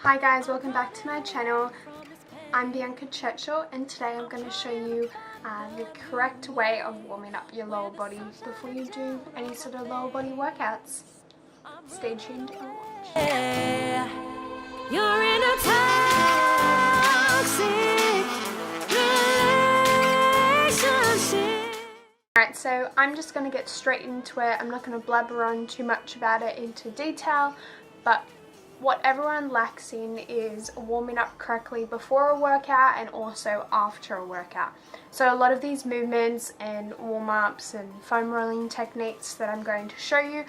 Hi guys, welcome back to my channel. I'm Bianca Churchill and today I'm going to show you the correct way of warming up your lower body before you do any sort of lower body workouts. Stay tuned and watch. You're in a toxic relationship. Alright, so I'm just going to get straight into it. I'm not going to blabber on too much about it into detail, but what everyone lacks in is warming up correctly before a workout and also after a workout. So a lot of these movements and warm-ups and foam rolling techniques that I'm going to show you,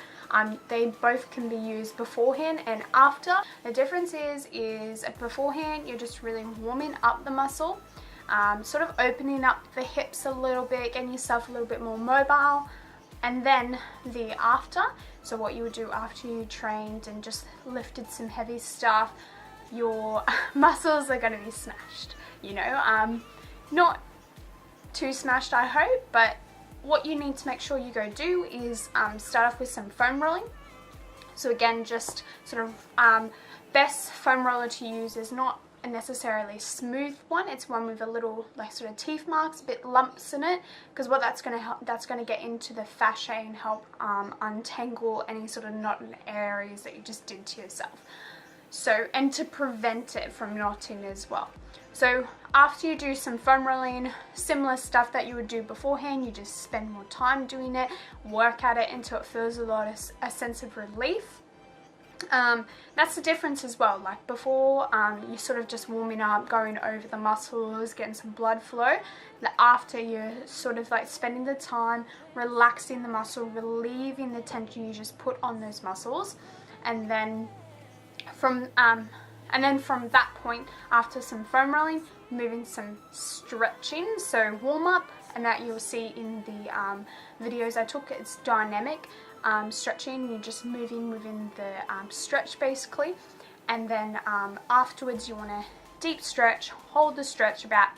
they both can be used beforehand and after. The difference is beforehand you're just really warming up the muscle, sort of opening up the hips a little bit, getting yourself a little bit more mobile. And then the after, so what you would do after you trained and just lifted some heavy stuff, your muscles are going to be smashed, you know, not too smashed I hope, but what you need to make sure you go do is start off with some foam rolling. So again, just sort of best foam roller to use is not a necessarily smooth one. It's one with a little like sort of teeth marks, a bit lumps in it, because what that's going to help, that's going to get into the fascia and help untangle any sort of knot in areas that you just did to yourself. So, and to prevent it from knotting as well. So after you do some foam rolling, similar stuff that you would do beforehand, you just spend more time doing it, work at it until it feels a sense of relief. That's the difference as well. Like before, you're sort of just warming up, going over the muscles, getting some blood flow. After, you're sort of like spending the time relaxing the muscle, relieving the tension you just put on those muscles, and then from that point, after some foam rolling, moving some stretching, so warm up, and that you'll see in the videos I took. It's dynamic stretching. You're just moving within the stretch basically, and then afterwards you want to deep stretch, hold the stretch about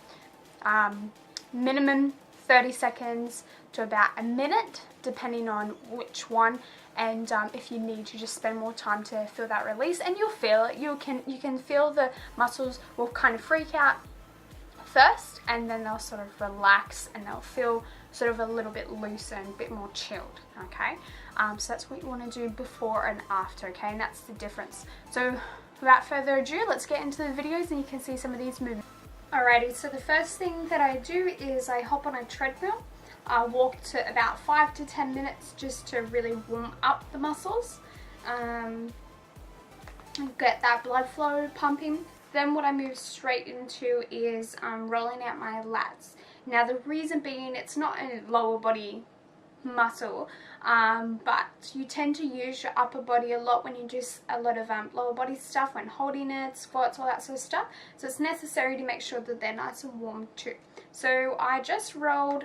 minimum 30 seconds to about a minute depending on which one, and if you need to just spend more time to feel that release, and you'll feel it. You can feel the muscles will kind of freak out first, and then they'll sort of relax and they'll feel sort of a little bit looser and a bit more chilled, okay? So that's what you want to do before and after, okay? And that's the difference. So without further ado, let's get into the videos and you can see some of these movements. Alrighty, so the first thing that I do is I hop on a treadmill. I walk to about 5 to 10 minutes just to really warm up the muscles, get that blood flow pumping. Then what I move straight into is rolling out my lats. Now the reason being, it's not a lower body muscle, but you tend to use your upper body a lot when you do a lot of lower body stuff, when holding it, squats, all that sort of stuff. So it's necessary to make sure that they're nice and warm too. So I just rolled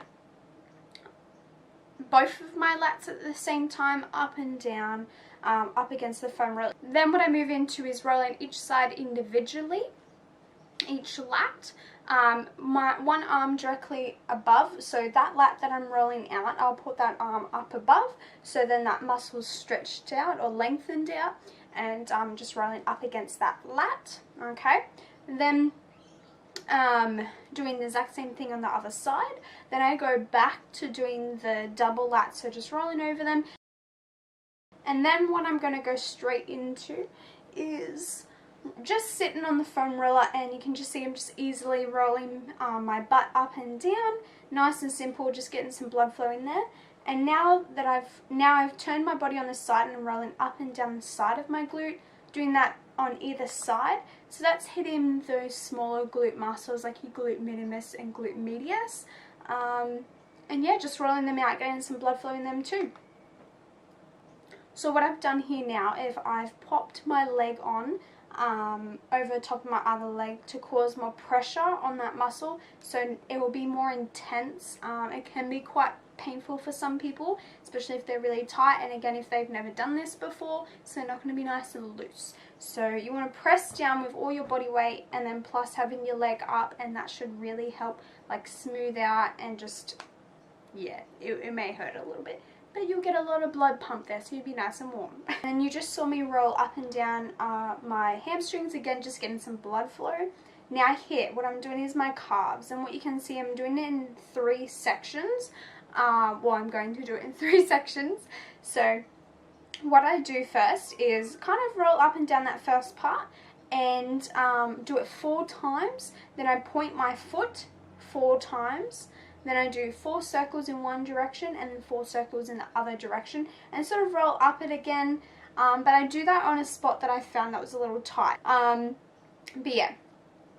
both of my lats at the same time, up and down, up against the foam roller. Then what I move into is rolling each side individually, each lat, my one arm directly above, so that lat that I'm rolling out, I'll put that arm up above, so then that muscle's stretched out or lengthened out, and I'm just rolling up against that lat, okay? Then doing the exact same thing on the other side. Then I go back to doing the double lat, so just rolling over them. And then what I'm going to go straight into is just sitting on the foam roller, and you can just see I'm just easily rolling my butt up and down, nice and simple, just getting some blood flow in there. And now that I've turned my body on the side and I'm rolling up and down the side of my glute, doing that on either side. So that's hitting those smaller glute muscles like your glute minimus and glute medius. And yeah, just rolling them out, getting some blood flow in them too. So what I've done here now is I've popped my leg on over the top of my other leg to cause more pressure on that muscle, so it will be more intense. It can be quite painful for some people, especially if they're really tight, and again if they've never done this before, so they're not going to be nice and loose. So you want to press down with all your body weight, and then plus having your leg up, and that should really help like smooth out and just, yeah, it may hurt a little bit, but you'll get a lot of blood pump there, so you'll be nice and warm. And you just saw me roll up and down my hamstrings, again just getting some blood flow. Now here, what I'm doing is my calves, and what you can see, I'm doing it in 3 sections. Well, I'm going to do it in 3 sections. So what I do first is kind of roll up and down that first part and do it 4 times. Then I point my foot 4 times. Then I do 4 circles in one direction and then 4 circles in the other direction, and sort of roll up it again. But I do that on a spot that I found that was a little tight. But yeah.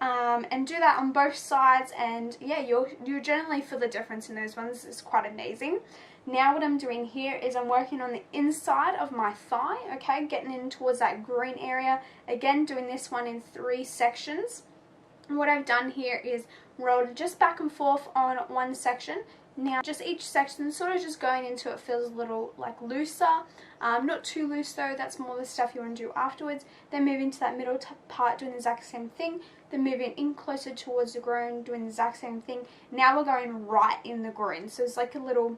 And do that on both sides, and yeah, you'll generally feel the difference in those ones. It's quite amazing. Now what I'm doing here is I'm working on the inside of my thigh, okay, getting in towards that green area. Again, doing this one in 3 sections. And what I've done here is rolled just back and forth on one section. Now just each section sort of just going into it feels a little like looser, not too loose though, that's more the stuff you want to do afterwards. Then moving to that middle part, doing the exact same thing. Then moving in closer towards the groin, doing the exact same thing. Now we're going right in the groin, so it's like a little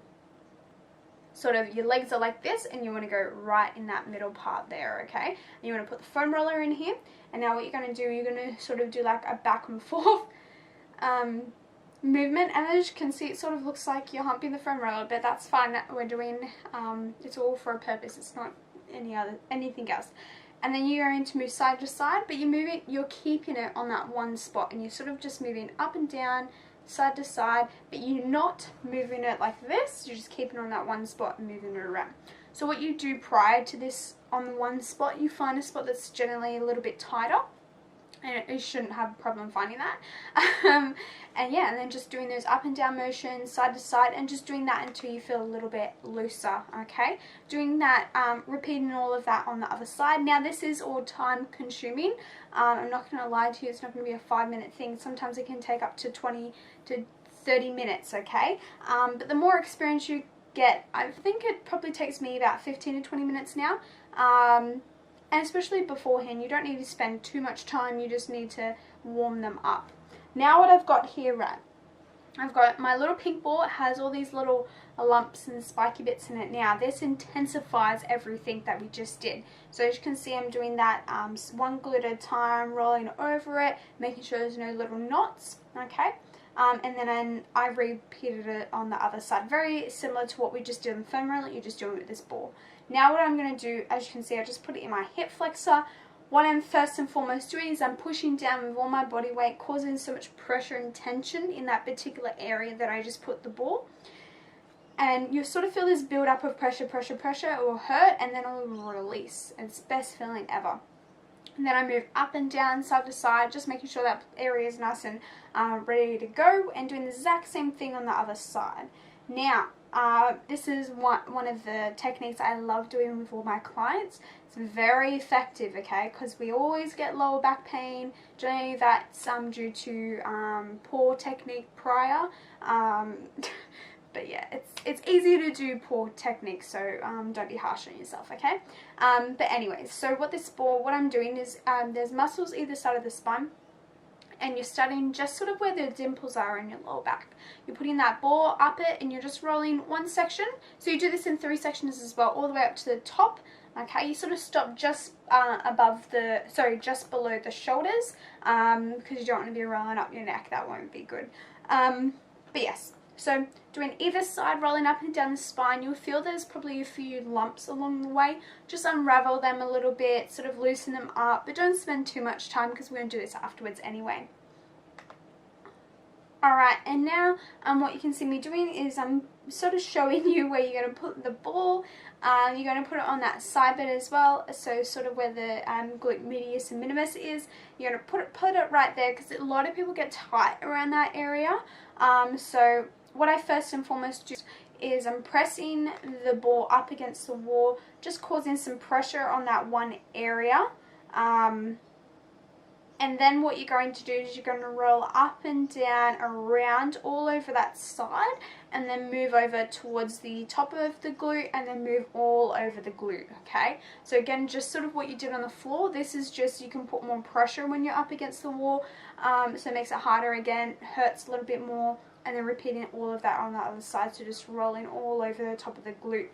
sort of, your legs are like this and you want to go right in that middle part there, okay? And you want to put the foam roller in here, and now what you're going to do, you're going to sort of do like a back and forth movement, and as you can see, it sort of looks like you're humping the foam roller, but that's fine. We're doing it's all for a purpose, it's not anything else. And then you're going to move side to side, but you're keeping it on that one spot, and you're sort of just moving up and down, side to side, but you're not moving it like this, you're just keeping it on that one spot and moving it around. So what you do prior to this on the one spot, you find a spot that's generally a little bit tighter, and you shouldn't have a problem finding that. And yeah, and then just doing those up and down motions, side to side, and just doing that until you feel a little bit looser, okay? Doing that, repeating all of that on the other side. Now this is all time consuming. I'm not going to lie to you, it's not going to be a 5-minute thing. Sometimes it can take up to 20 to 30 minutes, okay? But the more experience you get, I think it probably takes me about 15 to 20 minutes now. And especially beforehand, you don't need to spend too much time, you just need to warm them up. Now what I've got here, right, I've got my little pink ball. It has all these little lumps and spiky bits in it. Now this intensifies everything that we just did. So as you can see, I'm doing that one glute at a time, rolling over it, making sure there's no little knots, okay? And then I repeated it on the other side. Very similar to what we just did on the foam roller, you're just doing it with this ball. Now what I'm going to do, as you can see, I just put it in my hip flexor. What I'm first and foremost doing is I'm pushing down with all my body weight, causing so much pressure and tension in that particular area that I just put the ball. And you sort of feel this build up of pressure, it will hurt, and then it will release. It's the best feeling ever. And then I move up and down, side to side, just making sure that area is nice and ready to go, and doing the exact same thing on the other side. Now, this is one of the techniques I love doing with all my clients. It's very effective, okay, because we always get lower back pain. Generally that's due to poor technique prior. But yeah, it's easy to do poor technique, so don't be harsh on yourself, okay? But anyways, so what I'm doing is there's muscles either side of the spine, and you're starting just sort of where the dimples are in your lower back. You're putting that ball up it, and you're just rolling one section. So you do this in 3 sections as well, all the way up to the top. Okay, you sort of stop just just below the shoulders, because you don't want to be rolling up your neck. That won't be good. But yes. So doing either side, rolling up and down the spine, you'll feel there's probably a few lumps along the way. Just unravel them a little bit, sort of loosen them up, but don't spend too much time because we're going to do this afterwards anyway. Alright, and now what you can see me doing is I'm sort of showing you where you're going to put the ball. You're going to put it on that side bit as well, so sort of where the glute medius and minimus is. You're going to put it right there because a lot of people get tight around that area. So what I first and foremost do is I'm pressing the ball up against the wall, just causing some pressure on that one area. And then what you're going to do is you're going to roll up and down around all over that side, and then move over towards the top of the glute, and then move all over the glute, okay? So again, just sort of what you did on the floor. This is just, you can put more pressure when you're up against the wall, so it makes it harder again, hurts a little bit more, and then repeating all of that on the other side, so just rolling all over the top of the glute.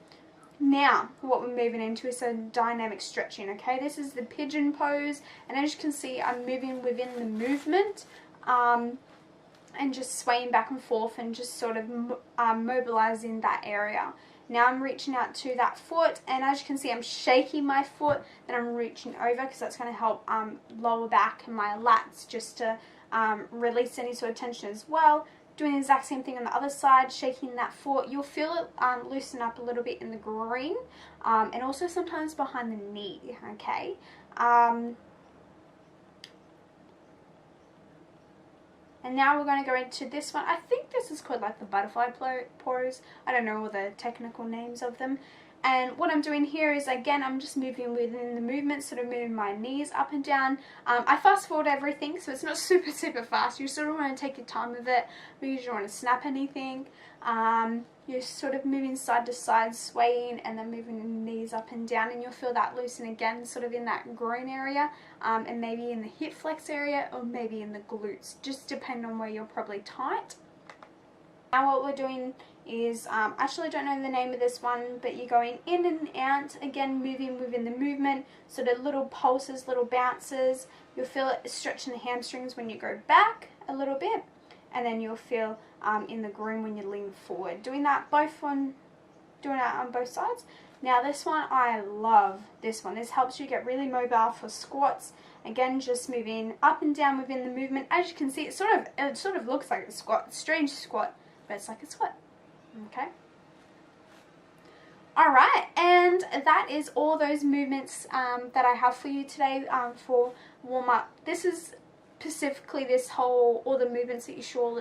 Now, what we're moving into is a dynamic stretching, okay? This is the pigeon pose, and as you can see, I'm moving within the movement, and just swaying back and forth and just sort of mobilizing that area. Now I'm reaching out to that foot, and as you can see, I'm shaking my foot, then I'm reaching over because that's going to help lower back and my lats just to release any sort of tension as well. Doing the exact same thing on the other side, shaking that foot. You'll feel it loosen up a little bit in the groin, and also sometimes behind the knee, okay? And now we're going to go into this one. I think this is called like the butterfly pose. I don't know all the technical names of them. And what I'm doing here is, again, I'm just moving within the movement, sort of moving my knees up and down. I fast forward everything, so it's not super fast. You sort of want to take your time with it because you don't want to snap anything. You're sort of moving side to side, swaying, and then moving the knees up and down, and you'll feel that loosen again, sort of in that groin area, and maybe in the hip flex area, or maybe in the glutes, just depending on where you're probably tight. Now what we're doing is, actually I don't know the name of this one, but you're going in and out, again moving within the movement, sort of little pulses, little bounces. You'll feel it stretching the hamstrings when you go back a little bit, and then you'll feel in the groin when you lean forward. Doing that on both sides. Now this one, I love this one. This helps you get really mobile for squats. Again, just moving up and down within the movement. As you can see, it sort of looks like a squat, strange squat, but it's like a squat. Okay. Alright, and that is all those movements that I have for you today for warm up. This is specifically all the movements that you saw,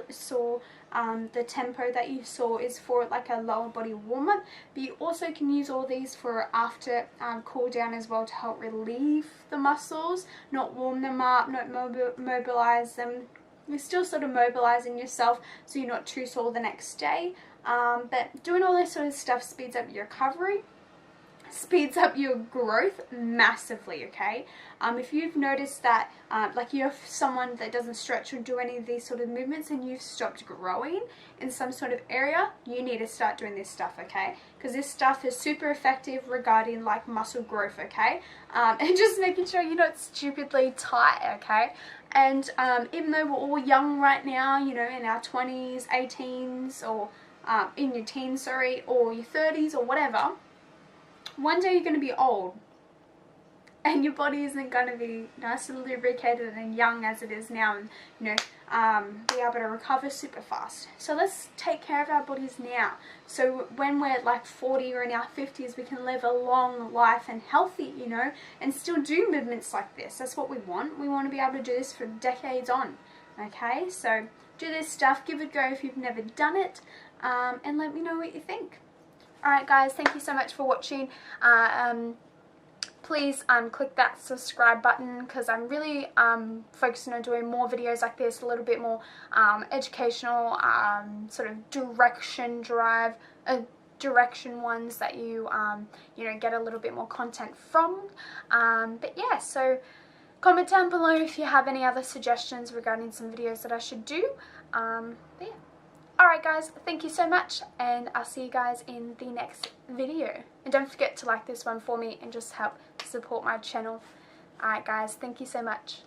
the tempo that you saw is for like a lower body warm up, but you also can use all these for after cool down as well to help relieve the muscles, not warm them up, not mobilize them. You're still sort of mobilizing yourself so you're not too sore the next day. But doing all this sort of stuff speeds up your recovery, speeds up your growth massively, okay? If you've noticed that, like you're someone that doesn't stretch or do any of these sort of movements and you've stopped growing in some sort of area, you need to start doing this stuff, okay? Because this stuff is super effective regarding like muscle growth, okay? And just making sure you're not stupidly tight, okay? And even though we're all young right now, you know, in our 20s, 18s, or in your teens, sorry, or your 30s or whatever, one day you're going to be old and your body isn't going to be nice and lubricated and young as it is now, and you know, be able to recover super fast. So let's take care of our bodies now, so when we're like 40 or in our 50s, we can live a long life and healthy, you know, and still do movements like this. That's what we want. We want to be able to do this for decades on, okay? So do this stuff, give it a go if you've never done it, and let me know what you think. Alright guys, thank you so much for watching. Please click that subscribe button, because I'm really focusing on doing more videos like this, a little bit more educational, sort of direction ones that you you know, get a little bit more content from. But yeah, so comment down below if you have any other suggestions regarding some videos that I should do. But yeah. Alright guys, thank you so much, and I'll see you guys in the next video. And don't forget to like this one for me and just help support my channel. Alright guys, thank you so much.